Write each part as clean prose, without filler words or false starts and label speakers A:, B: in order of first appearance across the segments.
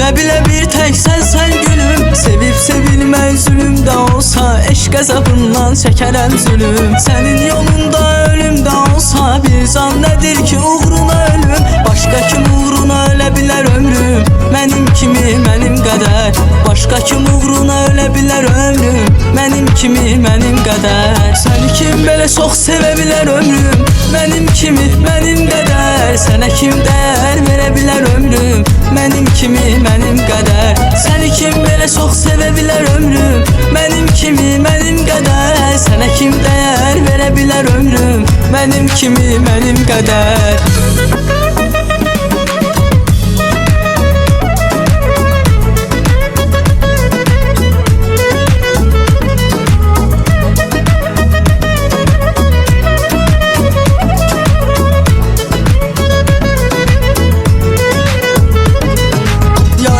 A: Bilə bir tək sən gülüm. Sevib sevilmək zulüm də olsa, eşq əzabından çəkərəm zulüm. Sənin yolunda ölüm də olsa, bir can nədir ki uğruna ölüm. Başqa kim uğruna ölə bilər ömrüm, mənim kimi, mənim qədər. Başqa kim uğruna ölə bilər ömrüm, mənim kimi, mənim qədər. Səni kim belə çox sevə bilər ömrüm, mənim kimi, mənim qədər. Sənə kim dəyər verə bilər ömrüm, mənim kimi, mənim qədər. Səni kim belə çox sevə bilər ömrüm, mənim kimi, mənim qədər. Sənə kim dəyər verə bilər ömrüm, mənim kimi, mənim qədər.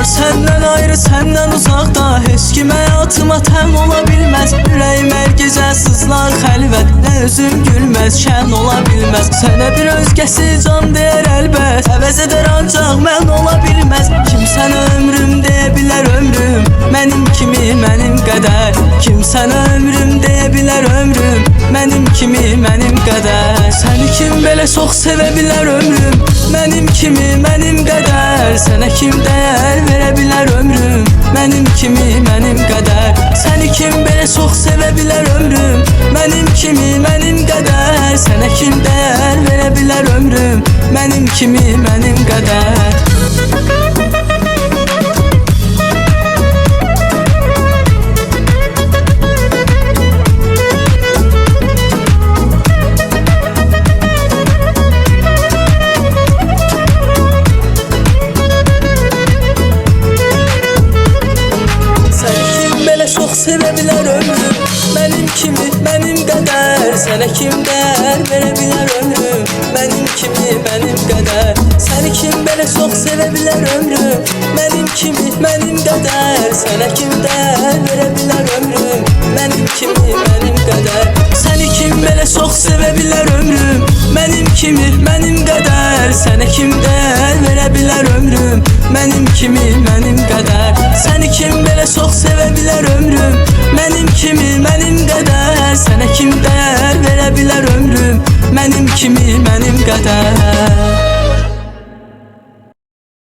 A: Səndən ayrı, səndən uzaqda heç kim həyatıma təm ola bilməz. Ürəyim hər gecə sızlar xəlvət, nə özüm gülməz, şən ola bilməz. Sənə bir özgəsi can deyər əlbət, əvəz edər ancaq mən ola bilməz. Kim sənə ömrüm deyə bilər ömrüm, mənim kimi, mənim qədər. Kim sənə ömrüm deyə bilər ömrüm, mənim kimi, mənim qədər. Səni kim belə çox sevə bilər ömrüm, mənim kimi, mənim qədər. Sənə kim dəyər verə bilər ömrüm, mənim kimi, mənim qədər. Səni kim belə çox sevə bilər ömrüm, mənim kimi, mənim qədər. Sənə kim dəyər verə bilər ömrüm, mənim kimi, mənim qədər. Çox sevə bilər ömrüm, mənim kimi, mənim qədər. Sənə kim dəyər verə bilər ömrüm, mənim kimi, mənim qədər. Səni kim belə çox sevə bilər ömrüm, mənim kimi, mənim qədər. Sənə kim dəyər verə bilər ömrüm, mənim kimi, mənim qədər. Səni kim belə çox sevə bilər ömrüm, mənim kimi, mənim qədər. Sənə kim dəyər verə bilər ömrüm, mənim kimi, mənim qədər. Səni kim belə çox sevə bilər ömrüm, mənim kimi, mənim qədər. Sənə kim dəyər verə bilər ömrüm, mənim kimi, mənim qədər.